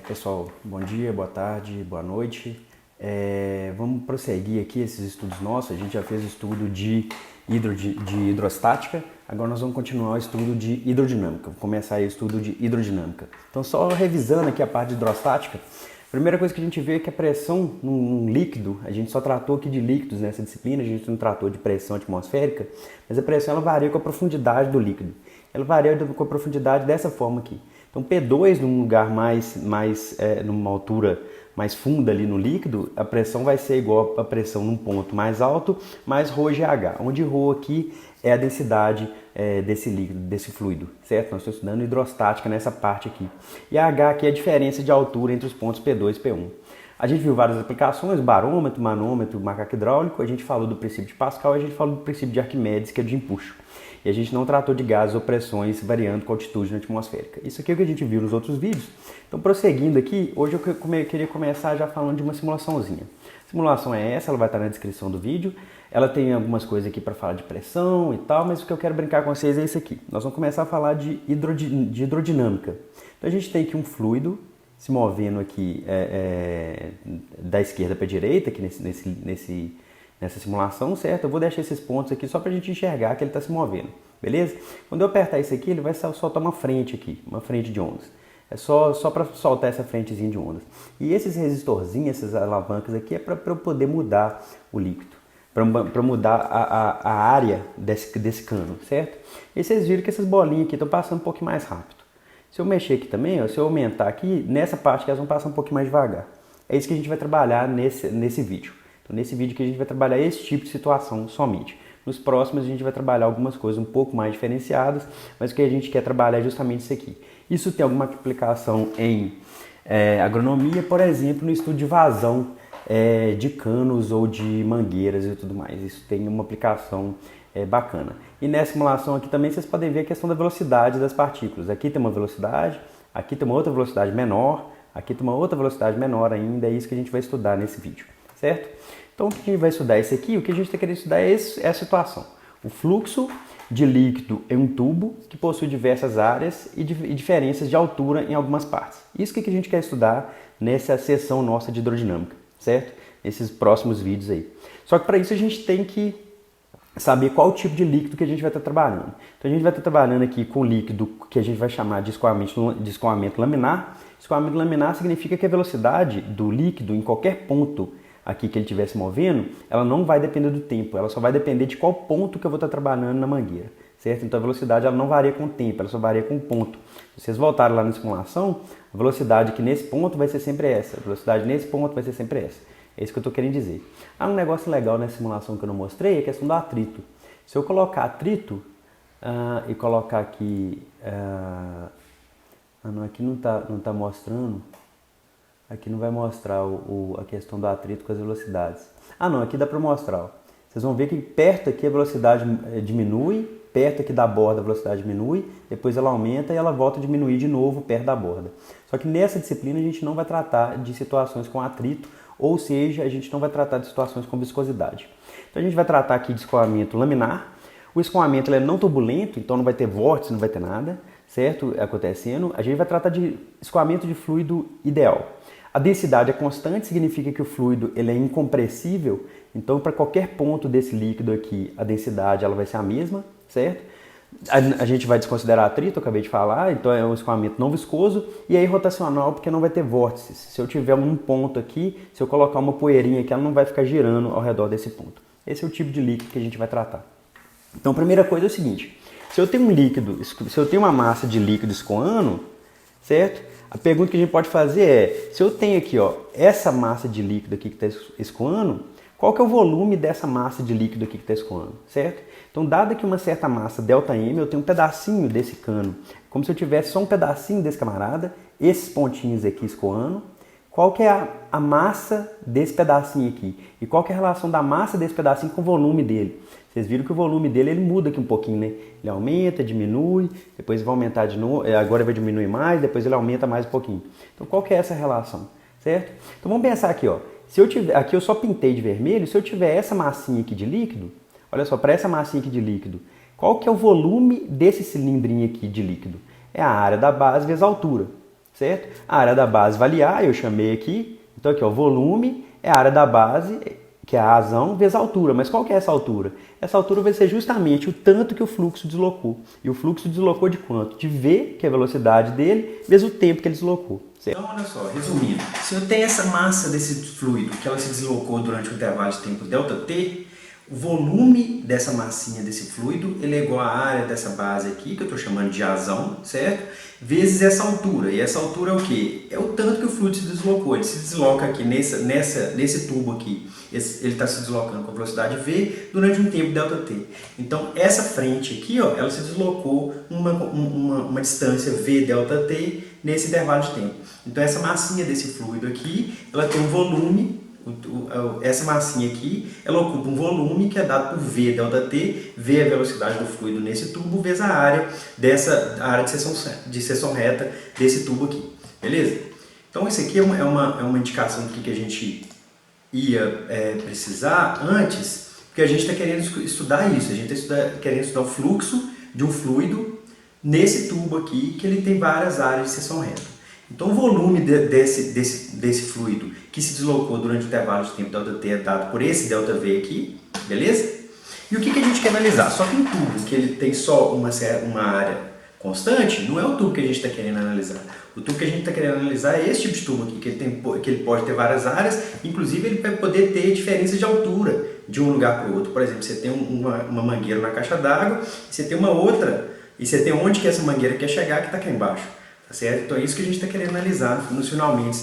Pessoal, bom dia, boa tarde, boa noite. Vamos prosseguir aqui esses estudos nossos. A gente já fez o estudo de hidrostática, agora nós vamos continuar o estudo de hidrodinâmica. Vou começar aí o estudo de hidrodinâmica. Então, só revisando aqui a parte de hidrostática, a primeira coisa que a gente vê é que a pressão num líquido, a gente só tratou aqui de líquidos nessa disciplina, a gente não tratou de pressão atmosférica, mas a pressão ela varia com a profundidade do líquido. Ela varia com a profundidade dessa forma aqui. Então P2 num lugar numa altura mais funda ali no líquido, a pressão vai ser igual à pressão num ponto mais alto, mais ρGH, onde ρ aqui é a densidade desse líquido, desse fluido, certo? Nós estamos estudando hidrostática nessa parte aqui. E a H aqui é a diferença de altura entre os pontos P2 e P1. A gente viu várias aplicações, barômetro, manômetro, macaco hidráulico, a gente falou do princípio de Pascal e a gente falou do princípio de Arquimedes, que é de empuxo. E a gente não tratou de gases ou pressões variando com a altitude atmosférica. Isso aqui é o que a gente viu nos outros vídeos. Então, prosseguindo aqui, hoje eu queria começar já falando de uma simulaçãozinha. A simulação é essa, ela vai estar na descrição do vídeo. Ela tem algumas coisas aqui para falar de pressão e tal, mas o que eu quero brincar com vocês é isso aqui. Nós vamos começar a falar de hidrodinâmica. Então, a gente tem aqui um fluido se movendo aqui da esquerda para a direita, aqui nessa simulação, certo? Eu vou deixar esses pontos aqui só para a gente enxergar que ele está se movendo, beleza? Quando eu apertar isso aqui, ele vai soltar uma frente aqui, uma frente de ondas. É só para soltar essa frentezinha de ondas. E esses resistorzinhos, essas alavancas aqui, é para eu poder mudar o líquido, para mudar a área desse cano, certo? E vocês viram que essas bolinhas aqui estão passando um pouquinho mais rápido. Se eu mexer aqui também, ó, se eu aumentar aqui, nessa parte que elas vão passar um pouquinho mais devagar. É isso que a gente vai trabalhar nesse vídeo. Então, nesse vídeo aqui a gente vai trabalhar esse tipo de situação somente. Nos próximos a gente vai trabalhar algumas coisas um pouco mais diferenciadas, mas o que a gente quer trabalhar é justamente isso aqui. Isso tem alguma aplicação em agronomia, por exemplo, no estudo de vazão de canos ou de mangueiras e tudo mais. Isso tem uma aplicação bacana. E nessa simulação aqui também vocês podem ver a questão da velocidade das partículas. Aqui tem uma velocidade, aqui tem uma outra velocidade menor, aqui tem uma outra velocidade menor ainda, é isso que a gente vai estudar nesse vídeo, certo? Então o que a gente vai estudar é esse aqui, o que a gente está querendo estudar é a situação. O fluxo de líquido em um tubo que possui diversas áreas e diferenças de altura em algumas partes. Isso que a gente quer estudar nessa sessão nossa de hidrodinâmica, certo? Nesses próximos vídeos aí. Só que para isso a gente tem que saber qual tipo de líquido que a gente vai estar trabalhando. Então a gente vai estar trabalhando aqui com líquido que a gente vai chamar de escoamento laminar. Escoamento laminar significa que a velocidade do líquido em qualquer ponto aqui que ele estiver se movendo, ela não vai depender do tempo, ela só vai depender de qual ponto que eu vou estar trabalhando na mangueira, certo? Então a velocidade ela não varia com o tempo, ela só varia com o ponto. Se vocês voltarem lá na simulação, a velocidade aqui nesse ponto vai ser sempre essa, a velocidade nesse ponto vai ser sempre essa. É isso que eu estou querendo dizer. Um negócio legal nessa simulação que eu não mostrei é a questão do atrito. Se eu colocar atrito e colocar aqui... aqui não tá mostrando. Aqui não vai mostrar a questão do atrito com as velocidades. Aqui dá para mostrar. Ó. Vocês vão ver que perto aqui a velocidade diminui, perto aqui da borda a velocidade diminui, depois ela aumenta e ela volta a diminuir de novo perto da borda. Só que nessa disciplina a gente não vai tratar de situações com atrito, ou seja, a gente não vai tratar de situações com viscosidade. Então a gente vai tratar aqui de escoamento laminar. O escoamento ele é não turbulento, então não vai ter vórtice, não vai ter nada, certo? Acontecendo. A gente vai tratar de escoamento de fluido ideal. A densidade é constante, significa que o fluido ele é incompressível, então para qualquer ponto desse líquido aqui, a densidade ela vai ser a mesma, certo? A gente vai desconsiderar atrito, eu acabei de falar, então é um escoamento não viscoso, e aí rotacional porque não vai ter vórtices. Se eu tiver um ponto aqui, se eu colocar uma poeirinha aqui, ela não vai ficar girando ao redor desse ponto. Esse é o tipo de líquido que a gente vai tratar. Então a primeira coisa é o seguinte, se eu tenho um líquido, se eu tenho uma massa de líquido escoando, certo? A pergunta que a gente pode fazer é, se eu tenho aqui ó, essa massa de líquido aqui que está escoando, qual que é o volume dessa massa de líquido aqui que está escoando, certo? Então, dada que uma certa massa ΔM, eu tenho um pedacinho desse cano, como se eu tivesse só um pedacinho desse camarada, esses pontinhos aqui escoando, qual que é a massa desse pedacinho aqui? E qual que é a relação da massa desse pedacinho com o volume dele? Vocês viram que o volume dele ele muda aqui um pouquinho, né? Ele aumenta, diminui, depois vai aumentar de novo, agora vai diminuir mais, depois ele aumenta mais um pouquinho. Então qual que é essa relação, certo? Então vamos pensar aqui, ó. Se eu tiver, aqui eu só pintei de vermelho, se eu tiver essa massinha aqui de líquido, olha só, para essa massinha aqui de líquido, qual que é o volume desse cilindrinho aqui de líquido? É a área da base vezes a altura, certo? A área da base vale A, eu chamei aqui. Então aqui, ó, volume é a área da base, que é a razão, vezes a altura. Mas qual que é essa altura? Essa altura vai ser justamente o tanto que o fluxo deslocou. E o fluxo deslocou de quanto? De V, que é a velocidade dele, vezes o tempo que ele deslocou. Certo? Então, olha só, resumindo. Se eu tenho essa massa desse fluido, que ela se deslocou durante o intervalo de tempo ΔT, o volume dessa massinha desse fluido, ele é igual à área dessa base aqui, que eu estou chamando de azão, certo? Vezes essa altura. E essa altura é o quê? É o tanto que o fluido se deslocou. Ele se desloca aqui nesse tubo aqui. Ele está se deslocando com a velocidade V durante um tempo ΔT. Então, essa frente aqui, ó, ela se deslocou uma distância V ΔT nesse intervalo de tempo. Então, essa massinha desse fluido aqui, ela tem um volume. Essa massinha aqui, ela ocupa um volume que é dado por V ΔT, V é a velocidade do fluido nesse tubo, vezes a área de seção reta desse tubo aqui, beleza? Então isso aqui é uma indicação do que a gente ia precisar antes, porque a gente está querendo estudar isso, a gente está querendo estudar o fluxo de um fluido nesse tubo aqui, que ele tem várias áreas de seção reta. Então o volume desse fluido que se deslocou durante o intervalo de tempo ΔT é dado por esse ΔV aqui, beleza? E o que a gente quer analisar? Só que um tubo que ele tem só uma área constante, não é o tubo que a gente está querendo analisar. O tubo que a gente está querendo analisar é esse tipo de tubo aqui, que ele pode ter várias áreas, inclusive ele vai poder ter diferença de altura de um lugar para o outro. Por exemplo, você tem uma mangueira na caixa d'água, você tem uma outra, e você tem onde que essa mangueira quer chegar, que está aqui embaixo. Tá certo? Então é isso que a gente está querendo analisar nos finalmente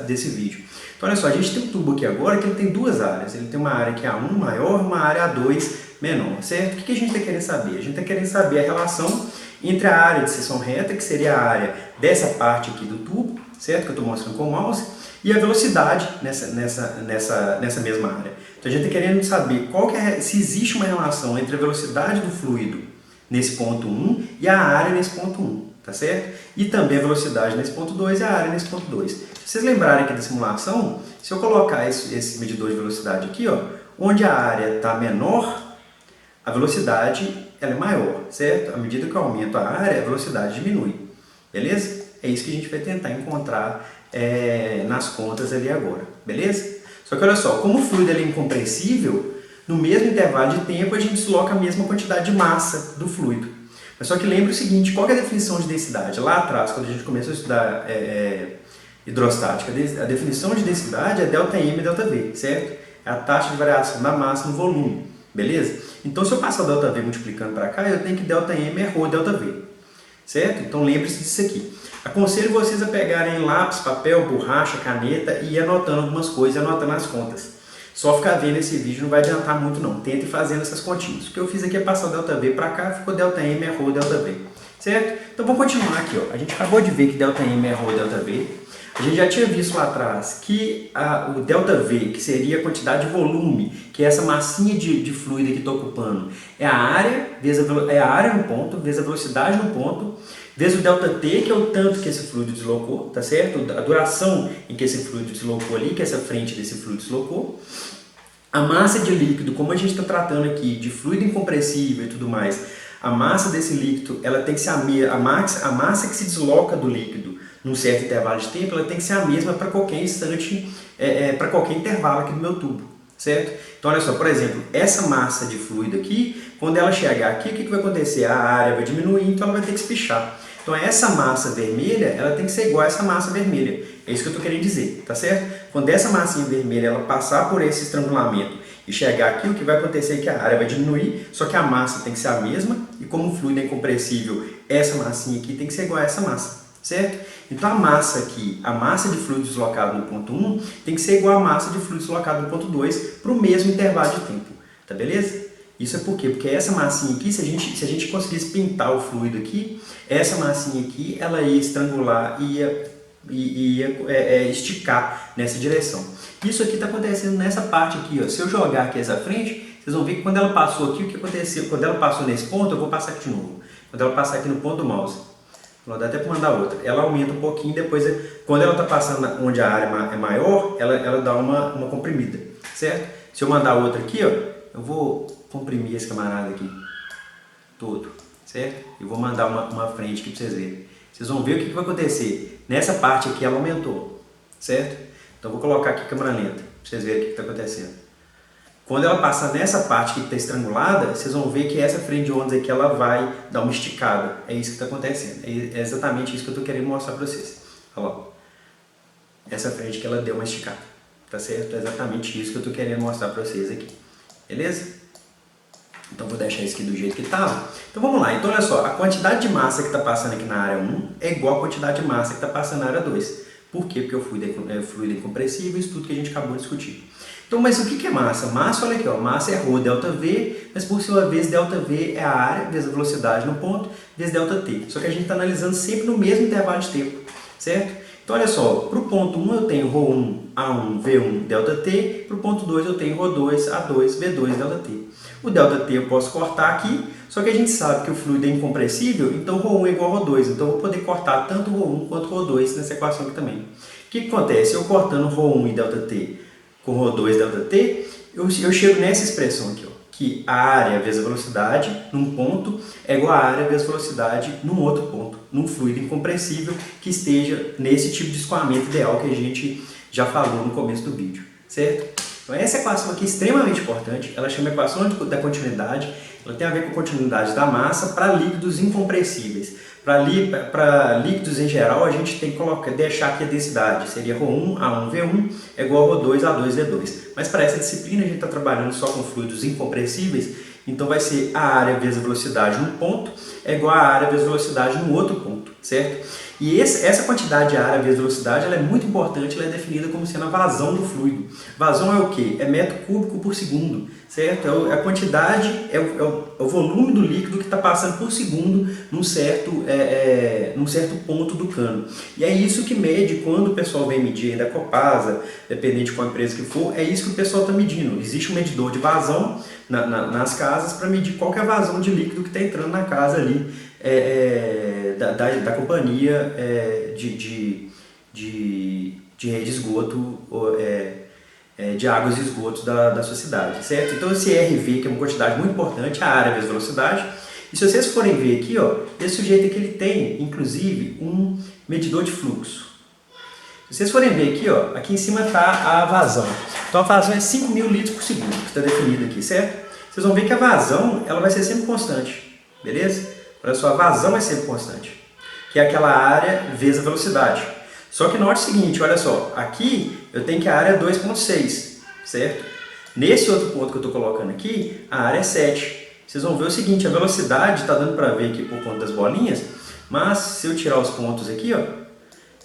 desse vídeo. Então olha só, a gente tem um tubo aqui agora que ele tem duas áreas. Ele tem uma área que é A1 maior e uma área A2 menor, certo? O que a gente está querendo saber? A gente está querendo saber a relação entre a área de seção reta, que seria a área dessa parte aqui do tubo, certo? Que eu estou mostrando com o mouse, e a velocidade nessa mesma área. Então a gente está querendo saber se existe uma relação entre a velocidade do fluido nesse ponto 1 e a área nesse ponto 1. Tá certo? E também a velocidade nesse ponto 2 e a área nesse ponto 2. Se vocês lembrarem aqui da simulação, se eu colocar esse medidor de velocidade aqui, ó, onde a área está menor, a velocidade ela é maior, certo? À medida que eu aumento a área, a velocidade diminui. Beleza? É isso que a gente vai tentar encontrar nas contas ali agora. Beleza? Só que olha só, como o fluido é incompressível, no mesmo intervalo de tempo a gente desloca a mesma quantidade de massa do fluido. Mas só que lembre o seguinte, qual é a definição de densidade? Lá atrás, quando a gente começou a estudar hidrostática, a definição de densidade é ΔM e ΔV, certo? É a taxa de variação da massa no volume, beleza? Então se eu passar o ΔV multiplicando para cá, eu tenho que ΔM é ρ ΔV, certo? Então lembre-se disso aqui. Aconselho vocês a pegarem lápis, papel, borracha, caneta e ir anotando algumas coisas, anotando as contas. Só ficar vendo esse vídeo não vai adiantar muito não. Tente fazendo essas continhas. O que eu fiz aqui é passar o ΔV para cá, ficou ΔM é ρ ΔV. Certo? Então vamos continuar aqui. Ó. A gente acabou de ver que ΔM é ρ ΔV. A gente já tinha visto lá atrás que o ΔV, que seria a quantidade de volume, que é essa massinha de fluido que está ocupando, é a área, no ponto, vezes a velocidade no ponto, vezes o ΔT, que é o tanto que esse fluido deslocou, tá certo? A duração em que esse fluido deslocou ali, que essa frente desse fluido deslocou. A massa de líquido, como a gente está tratando aqui de fluido incompressível e tudo mais, a massa desse líquido, ela tem que ser a massa que se desloca do líquido num certo intervalo de tempo, ela tem que ser a mesma para qualquer instante, para qualquer intervalo aqui do meu tubo, certo? Então olha só, por exemplo, essa massa de fluido aqui, quando ela chegar aqui, o que vai acontecer? A área vai diminuir, então ela vai ter que espichar. Então essa massa vermelha, ela tem que ser igual a essa massa vermelha. É isso que eu estou querendo dizer, tá certo? Quando essa massinha vermelha ela passar por esse estrangulamento e chegar aqui, o que vai acontecer é que a área vai diminuir, só que a massa tem que ser a mesma, e como o fluido é incompressível, essa massinha aqui tem que ser igual a essa massa, certo? Então a massa aqui, a massa de fluido deslocado no ponto 1, tem que ser igual a massa de fluido deslocado no ponto 2 para o mesmo intervalo de tempo, tá beleza? Isso é por quê? Porque essa massinha aqui, se a gente conseguisse pintar o fluido aqui, essa massinha aqui, ela ia estrangular e ia esticar nessa direção. Isso aqui está acontecendo nessa parte aqui, ó. Se eu jogar aqui essa frente, vocês vão ver que quando ela passou aqui, o que aconteceu? Quando ela passou nesse ponto, eu vou passar aqui de novo. Quando ela passar aqui no ponto do mouse, vou dar até para mandar outra. Ela aumenta um pouquinho, depois, quando ela está passando onde a área é maior, ela dá uma comprimida, certo? Se eu mandar outra aqui, ó, eu vou comprimir esse camarada aqui todo, certo? E vou mandar uma frente aqui para vocês verem. vocês vão ver o que vai acontecer. Nessa parte aqui ela aumentou, certo? Então vou colocar aqui câmera lenta, para vocês verem o que está acontecendo. Quando ela passar nessa parte que está estrangulada, vocês vão ver que essa frente de ondas aqui ela vai dar uma esticada. É isso que está acontecendo. É exatamente isso que eu estou querendo mostrar para vocês. Olha lá. Essa frente que ela deu uma esticada. Tá certo? É exatamente isso que eu estou querendo mostrar para vocês aqui. Beleza? Então vou deixar isso aqui do jeito que está. Então vamos lá. Então olha só. A quantidade de massa que está passando aqui na área 1 é igual à quantidade de massa que está passando na área 2. Por quê? Porque o fluido é incompressível, isso tudo que a gente acabou de discutir. Então, mas o que é massa? Massa, olha aqui, ó, massa é ρ delta V, mas por sua vez delta V é a área, vezes a velocidade no ponto, vezes delta T. Só que a gente está analisando sempre no mesmo intervalo de tempo, certo? Então, olha só, para o ponto 1 eu tenho ρ1, A1, V1, delta T, para o ponto 2 eu tenho ρ2, A2, V2, delta T. O delta T eu posso cortar aqui, só que a gente sabe que o fluido é incompressível, então ρ1 é igual a ρ2, então eu vou poder cortar tanto ρ1 quanto ρ2 nessa equação aqui também. O que acontece? Eu cortando ρ1 e delta T com ρ2 delta T, eu chego nessa expressão aqui, ó, que a área vezes a velocidade num ponto é igual a área vezes a velocidade num outro ponto, num fluido incompressível que esteja nesse tipo de escoamento ideal que a gente já falou no começo do vídeo, certo? Então essa equação aqui é extremamente importante, ela chama equação da continuidade, ela tem a ver com a continuidade da massa para líquidos incompressíveis. Para líquidos em geral, a gente tem que deixar aqui a densidade, seria ρ1, A1, V1 é igual a ρ2, A2, V2. Mas para essa disciplina a gente está trabalhando só com fluidos incompressíveis, então vai ser a área vezes a velocidade num ponto é igual a área vezes a velocidade num outro ponto, certo? E essa quantidade de área vezes velocidade ela é muito importante, ela é definida como sendo a vazão do fluido. Vazão é o quê? É metro cúbico por segundo, certo? É a quantidade, é o volume do líquido que está passando por segundo num certo ponto do cano. E é isso que mede quando o pessoal vem medir da Copasa, dependente de qual empresa que for, é isso que o pessoal está medindo. Existe um medidor de vazão nas casas para medir qual que é a vazão de líquido que está entrando na casa ali, da companhia de rede de esgoto, de águas e esgotos da sua cidade, certo? Então esse RV, que é uma quantidade muito importante, é a área vezes velocidade. E se vocês forem ver aqui, ó, esse sujeito aqui ele tem, inclusive, um medidor de fluxo. Se vocês forem ver aqui, ó, aqui em cima está a vazão. Então a vazão é 5.000 litros por segundo, que está definida aqui, certo? Vocês vão ver que a vazão ela vai ser sempre constante, beleza? Olha só, a vazão é sempre constante, que é aquela área vezes a velocidade. Só que note o seguinte, olha só, aqui eu tenho que a área é 2,6, certo? Nesse outro ponto que eu estou colocando aqui, a área é 7. Vocês vão ver o seguinte, a velocidade está dando para ver aqui por conta das bolinhas, mas se eu tirar os pontos aqui, ó,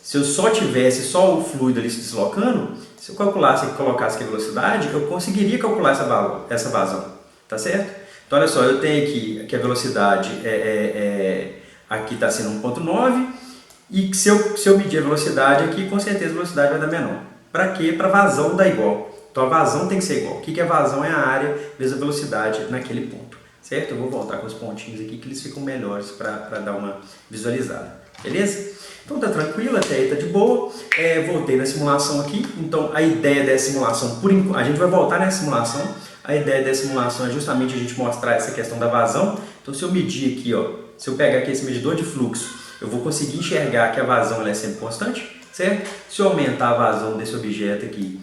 se eu só tivesse só o fluido ali se deslocando, se eu calculasse e colocasse aqui a velocidade, eu conseguiria calcular essa vazão, tá certo? Então olha só, eu tenho aqui que a velocidade aqui está sendo 1,9 e se eu medir a velocidade aqui, com certeza a velocidade vai dar menor. Para quê? Para a vazão dar igual. Então a vazão tem que ser igual. O que é vazão? É a área vezes a velocidade naquele ponto, certo? Eu vou voltar com os pontinhos aqui que eles ficam melhores para dar uma visualizada, beleza? Então tá tranquilo, até aí tá de boa. Voltei na simulação aqui, então a ideia dessa simulação, a gente vai voltar nessa simulação. A ideia dessa simulação é justamente a gente mostrar essa questão da vazão. Então se eu medir aqui, ó, se eu pegar aqui esse medidor de fluxo, eu vou conseguir enxergar que a vazão ela é sempre constante, certo? Se eu aumentar a vazão desse objeto aqui,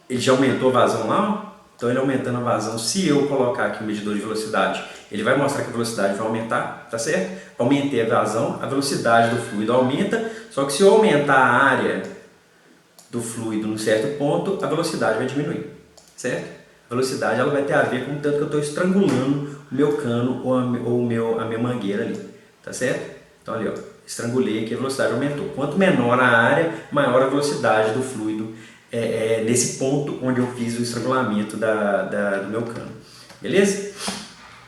ele já aumentou a vazão lá, ó. Então ele aumentando a vazão, se eu colocar aqui o medidor de velocidade, ele vai mostrar que a velocidade vai aumentar, tá certo? Aumentei a vazão, a velocidade do fluido aumenta, só que se eu aumentar a área do fluido num certo ponto, a velocidade vai diminuir, certo? A velocidade ela vai ter a ver com o tanto que eu estou estrangulando o meu cano ou a minha mangueira ali, tá certo? Então ali, ó, estrangulei aqui, a velocidade aumentou. Quanto menor a área, maior a velocidade do fluido nesse ponto onde eu fiz o estrangulamento do meu cano, beleza?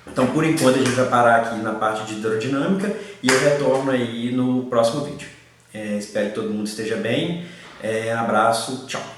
Então por enquanto a gente vai parar aqui na parte de hidrodinâmica e eu retorno aí no próximo vídeo. Espero que todo mundo esteja bem, abraço, tchau!